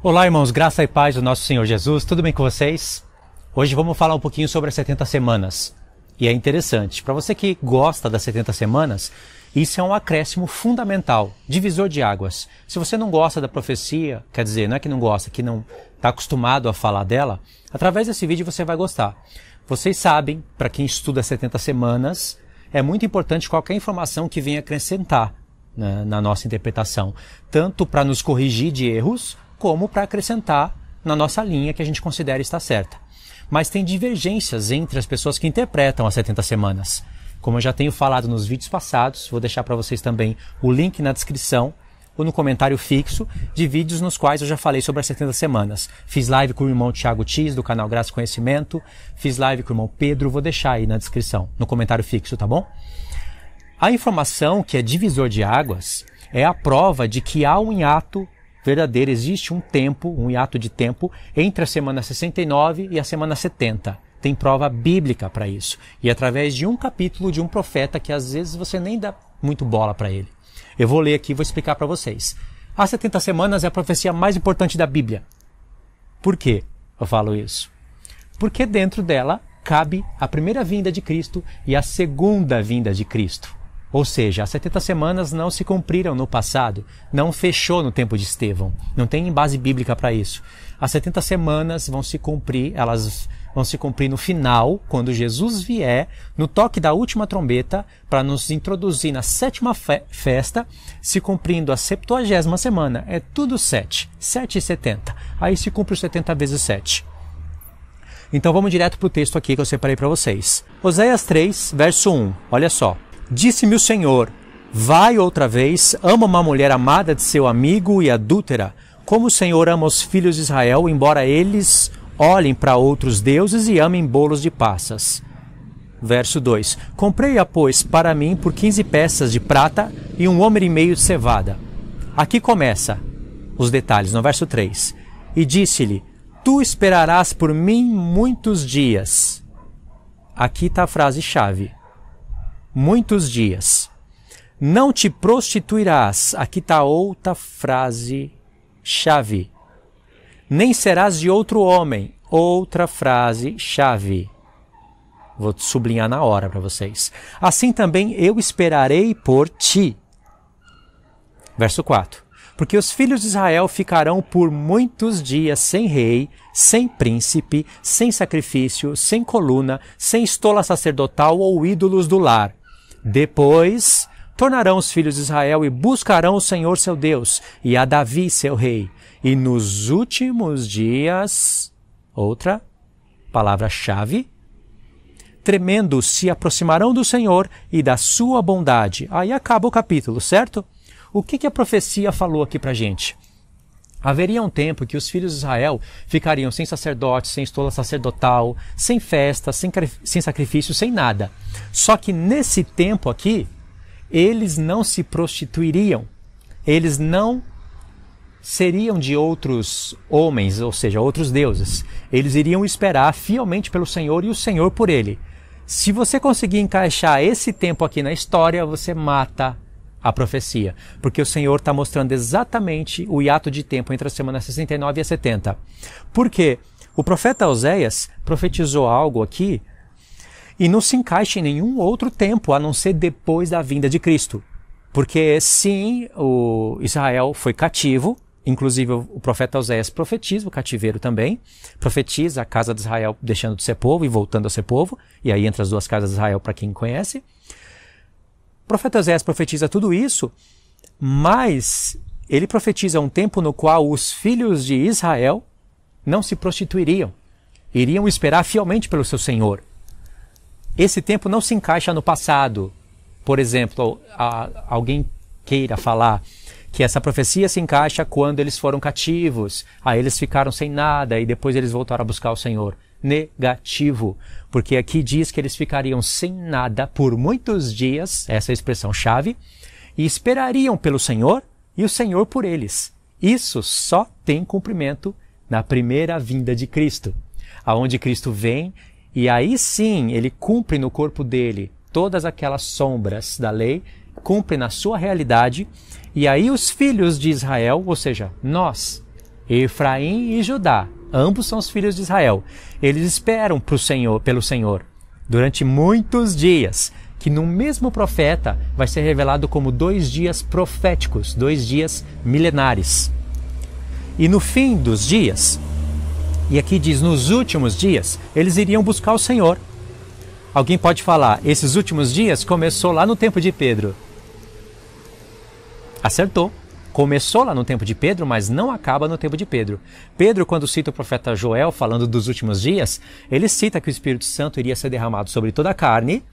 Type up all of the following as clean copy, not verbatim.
Olá, irmãos, graça e paz do nosso Senhor Jesus, tudo bem com vocês? Hoje vamos falar um pouquinho sobre as 70 semanas. E é interessante, para você que gosta das 70 semanas, isso é um acréscimo fundamental, divisor de águas. Se você não gosta da profecia, quer dizer, não é que não gosta, que não está acostumado a falar dela, através desse vídeo você vai gostar. Vocês sabem, para quem estuda 70 semanas, é muito importante qualquer informação que venha acrescentar na nossa interpretação, tanto para nos corrigir de erros, como para acrescentar na nossa linha que a gente considera estar certa. Mas tem divergências entre as pessoas que interpretam as 70 semanas. Como eu já tenho falado nos vídeos passados, vou deixar para vocês também o link na descrição ou no comentário fixo de vídeos nos quais eu já falei sobre as 70 semanas. Fiz live com o irmão Thiago Tis, do canal Graça e Conhecimento, fiz live com o irmão Pedro, vou deixar aí na descrição, no comentário fixo, tá bom? A informação que é divisor de águas é a prova de que há um hiato verdadeiro, existe um tempo, um hiato de tempo entre a semana 69 e a semana 70. Tem prova bíblica para isso. E através de um capítulo de um profeta que às vezes você nem dá muito bola para ele. Eu vou ler aqui e vou explicar para vocês. As 70 semanas é a profecia mais importante da Bíblia. Por quê eu falo isso? Porque dentro dela cabe a primeira vinda de Cristo e a segunda vinda de Cristo. Ou seja, as 70 semanas não se cumpriram no passado, não fechou no tempo de Estevão, não tem base bíblica para isso. As 70 semanas vão se cumprir, elas vão se cumprir no final, quando Jesus vier, no toque da última trombeta, para nos introduzir na sétima festa, se cumprindo a 70ª semana. É tudo 7 e 70. Aí se cumpre os 70 vezes 7. Então vamos direto para o texto aqui que eu separei para vocês. Oséias 3, verso 1, olha só. Disse-me o Senhor, vai outra vez, ama uma mulher amada de seu amigo e adúltera, como o Senhor ama os filhos de Israel, embora eles olhem para outros deuses e amem bolos de passas. Verso 2. Comprei-a, pois, para mim por 15 peças de prata e 1 homer e meio de cevada. Aqui começa os detalhes, no verso 3. E disse-lhe, tu esperarás por mim muitos dias. Aqui está a frase-chave. Muitos dias. Não te prostituirás. Aqui está outra frase-chave. Nem serás de outro homem. Outra frase-chave. Vou sublinhar na hora para vocês. Assim também eu esperarei por ti. Verso 4. Porque os filhos de Israel ficarão por muitos dias sem rei, sem príncipe, sem sacrifício, sem coluna, sem estola sacerdotal ou ídolos do lar. Depois tornarão os filhos de Israel e buscarão o Senhor seu Deus e a Davi seu rei. E nos últimos dias, outra palavra-chave, tremendo se aproximarão do Senhor e da sua bondade. Aí acaba o capítulo, certo? O que a profecia falou aqui pra gente? Haveria um tempo que os filhos de Israel ficariam sem sacerdote, sem estola sacerdotal, sem festa, sem sacrifício, sem nada. Só que nesse tempo aqui, eles não se prostituiriam. Eles não seriam de outros homens, ou seja, outros deuses. Eles iriam esperar fielmente pelo Senhor e o Senhor por ele. Se você conseguir encaixar esse tempo aqui na história, você mata a profecia, porque o Senhor está mostrando exatamente o hiato de tempo entre a semana 69 e a 70. Porque o profeta Oséias profetizou algo aqui e não se encaixa em nenhum outro tempo, a não ser depois da vinda de Cristo. Porque sim, o Israel foi cativo, inclusive o profeta Oséias profetiza o cativeiro também, profetiza a casa de Israel deixando de ser povo e voltando a ser povo, e aí entre as duas casas de Israel para quem conhece. O profeta Oséias profetiza tudo isso, mas ele profetiza um tempo no qual os filhos de Israel não se prostituiriam, iriam esperar fielmente pelo seu Senhor. Esse tempo não se encaixa no passado. Por exemplo, alguém queira falar que essa profecia se encaixa quando eles foram cativos, aí eles ficaram sem nada e depois eles voltaram a buscar o Senhor. Negativo, porque aqui diz que eles ficariam sem nada por muitos dias, essa é a expressão-chave, e esperariam pelo Senhor e o Senhor por eles. Isso só tem cumprimento na primeira vinda de Cristo, aonde Cristo vem e aí sim ele cumpre no corpo dele todas aquelas sombras da lei, cumpre na sua realidade, e aí os filhos de Israel, ou seja, nós, Efraim e Judá, ambos são os filhos de Israel. Eles esperam pelo Senhor durante muitos dias, que no mesmo profeta vai ser revelado como 2 dias proféticos, 2 dias milenares. E no fim dos dias, e aqui diz nos últimos dias, eles iriam buscar o Senhor. Alguém pode falar, esses últimos dias começou lá no tempo de Pedro. Acertou. Começou lá no tempo de Pedro, mas não acaba no tempo de Pedro. Pedro, quando cita o profeta Joel falando dos últimos dias, ele cita que o Espírito Santo iria ser derramado sobre toda a carne,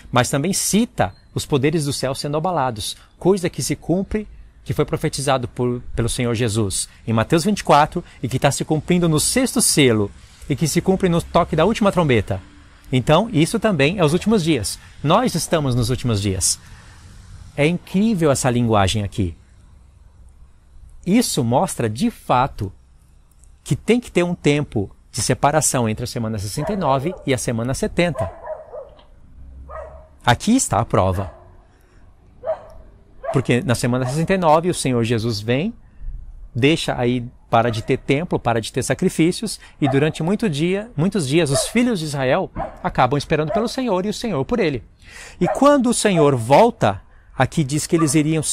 mas também cita os poderes do céu sendo abalados, coisa que se cumpre, que foi profetizado pelo Senhor Jesus em Mateus 24 e que está se cumprindo no 6º selo e que se cumpre no toque da última trombeta. Então, isso também é os últimos dias. Nós estamos nos últimos dias. É incrível essa linguagem aqui. Isso mostra, de fato, que tem que ter um tempo de separação entre a semana 69 e a semana 70. Aqui está a prova. Porque na semana 69 o Senhor Jesus vem, deixa aí, para de ter templo, para de ter sacrifícios, e durante muitos dias os filhos de Israel acabam esperando pelo Senhor e o Senhor por ele. E quando o Senhor volta, aqui diz que eles iriam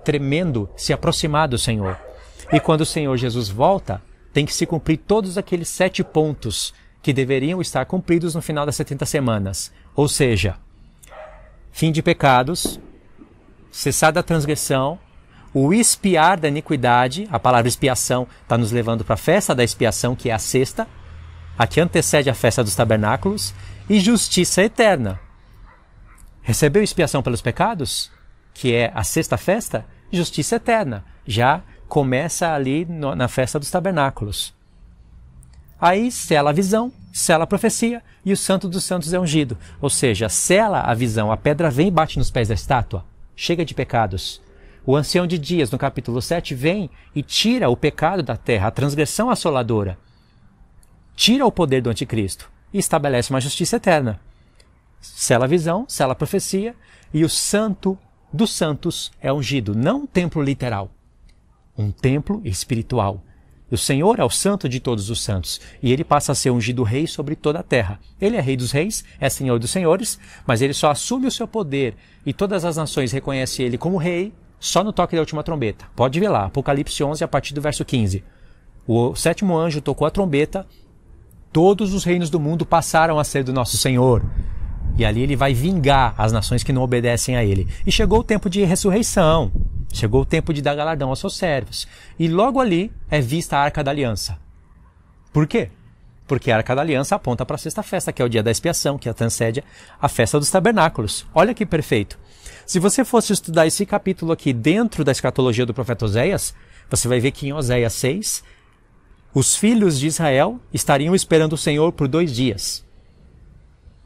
tremendo se aproximar do Senhor. E quando o Senhor Jesus volta, tem que se cumprir todos aqueles 7 pontos que deveriam estar cumpridos no final das 70 semanas. Ou seja, fim de pecados, cessar a transgressão, o expiar da iniquidade, a palavra expiação está nos levando para a festa da expiação, que é a sexta, a que antecede a festa dos tabernáculos, e justiça eterna. Recebeu expiação pelos pecados, que é a sexta festa, justiça eterna. Já começa ali na festa dos tabernáculos. Aí sela a visão, sela a profecia e o Santo dos Santos é ungido. Ou seja, sela a visão, a pedra vem e bate nos pés da estátua. Chega de pecados. O ancião de dias, no capítulo 7, vem e tira o pecado da terra, a transgressão assoladora. Tira o poder do anticristo e estabelece uma justiça eterna. Sela a visão, sela a profecia e o Santo dos Santos é ungido. Não um templo literal, um templo espiritual. O Senhor é o Santo de todos os santos e ele passa a ser ungido rei sobre toda a terra. Ele é rei dos reis, é senhor dos senhores, mas ele só assume o seu poder e todas as nações reconhecem ele como rei só no toque da última trombeta. Pode ver lá, Apocalipse 11 a partir do verso 15. O 7º anjo tocou a trombeta, todos os reinos do mundo passaram a ser do nosso Senhor. E ali ele vai vingar as nações que não obedecem a ele. E chegou o tempo de ressurreição. Chegou o tempo de dar galardão aos seus servos. E logo ali é vista a Arca da Aliança. Por quê? Porque a Arca da Aliança aponta para a sexta festa, que é o dia da expiação, que antecede a festa dos tabernáculos. Olha que perfeito. Se você fosse estudar esse capítulo aqui dentro da escatologia do profeta Oséias, você vai ver que em Oséias 6, os filhos de Israel estariam esperando o Senhor por 2 dias.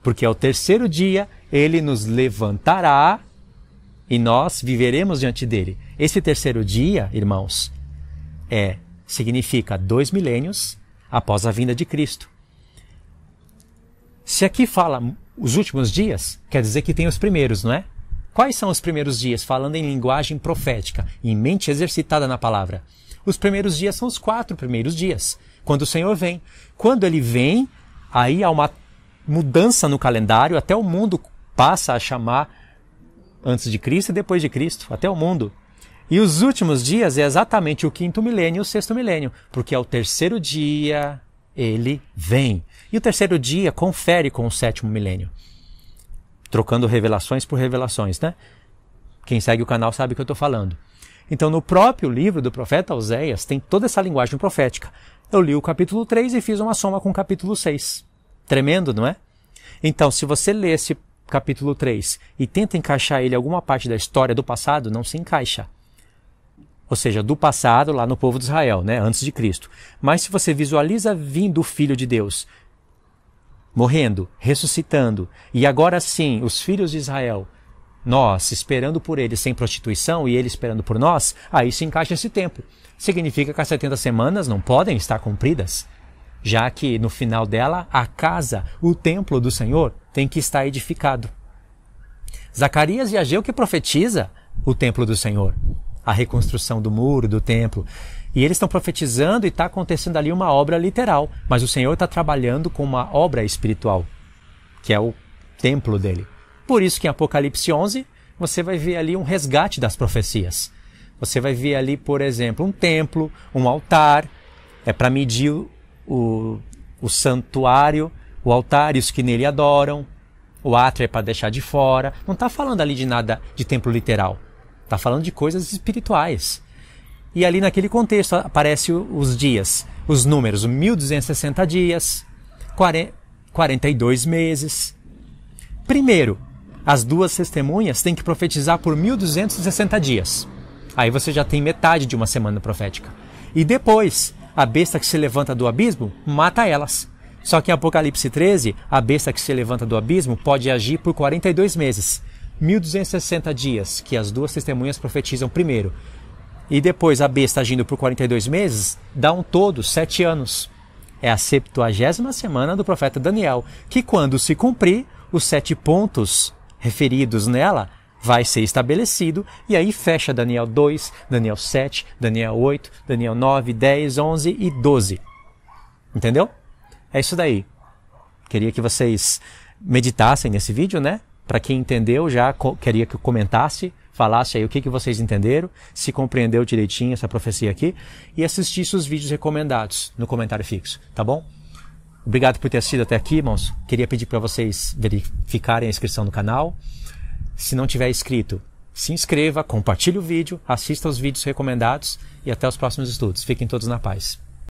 Porque ao 3º dia ele nos levantará e nós viveremos diante dele. Esse 3º dia, irmãos, significa 2 milênios após a vinda de Cristo. Se aqui fala os últimos dias, quer dizer que tem os primeiros, não é? Quais são os primeiros dias? Falando em linguagem profética, em mente exercitada na palavra. Os primeiros dias são os 4 primeiros dias, quando o Senhor vem. Quando ele vem, aí há uma mudança no calendário, até o mundo passa a chamar antes de Cristo e depois de Cristo, até o mundo. E os últimos dias é exatamente o 5º milênio e o 6º milênio, porque ao 3º dia ele vem. E o 3º dia confere com o 7º milênio. Trocando revelações por revelações, né? Quem segue o canal sabe o que eu estou falando. Então, no próprio livro do profeta Oséias, tem toda essa linguagem profética. Eu li o capítulo 3 e fiz uma soma com o capítulo 6. Tremendo, não é? Então, se você lê esse capítulo 3 e tenta encaixar ele em alguma parte da história do passado, não se encaixa. Ou seja, do passado lá no povo de Israel, né? Antes de Cristo. Mas se você visualiza vindo o Filho de Deus, morrendo, ressuscitando, e agora sim, os filhos de Israel, nós esperando por ele sem prostituição e ele esperando por nós, aí se encaixa esse tempo. Significa que as 70 semanas não podem estar cumpridas, já que no final dela, a casa, o templo do Senhor, tem que estar edificado. Zacarias e Ageu que profetiza o templo do Senhor, a reconstrução do muro, do templo. E eles estão profetizando e está acontecendo ali uma obra literal. Mas o Senhor está trabalhando com uma obra espiritual, que é o templo dele. Por isso que em Apocalipse 11, você vai ver ali um resgate das profecias. Você vai ver ali, por exemplo, um templo, um altar, para medir o santuário, o altar e os que nele adoram. O átrio é para deixar de fora. Não está falando ali de nada de templo literal. Está falando de coisas espirituais. E ali naquele contexto aparecem os dias, os números, 1260 dias, 42 meses. Primeiro, as duas testemunhas têm que profetizar por 1260 dias. Aí você já tem metade de uma semana profética. E depois, a besta que se levanta do abismo mata elas. Só que em Apocalipse 13, a besta que se levanta do abismo pode agir por 42 meses. 1260 dias que as duas testemunhas profetizam primeiro. E depois a besta agindo por 42 meses, dá um todo 7 anos. É a 70ª semana do profeta Daniel, que quando se cumprir, os 7 pontos referidos nela vai ser estabelecido, e aí fecha Daniel 2, Daniel 7, Daniel 8, Daniel 9, 10, 11 e 12. Entendeu? É isso daí. Queria que vocês meditassem nesse vídeo, né? Para quem entendeu, já queria que eu comentasse, falasse aí o que vocês entenderam, se compreendeu direitinho essa profecia aqui, e assistisse os vídeos recomendados no comentário fixo, tá bom? Obrigado por ter assistido até aqui, irmãos. Queria pedir para vocês verificarem a inscrição no canal. Se não tiver inscrito, se inscreva, compartilhe o vídeo, assista aos vídeos recomendados e até os próximos estudos. Fiquem todos na paz.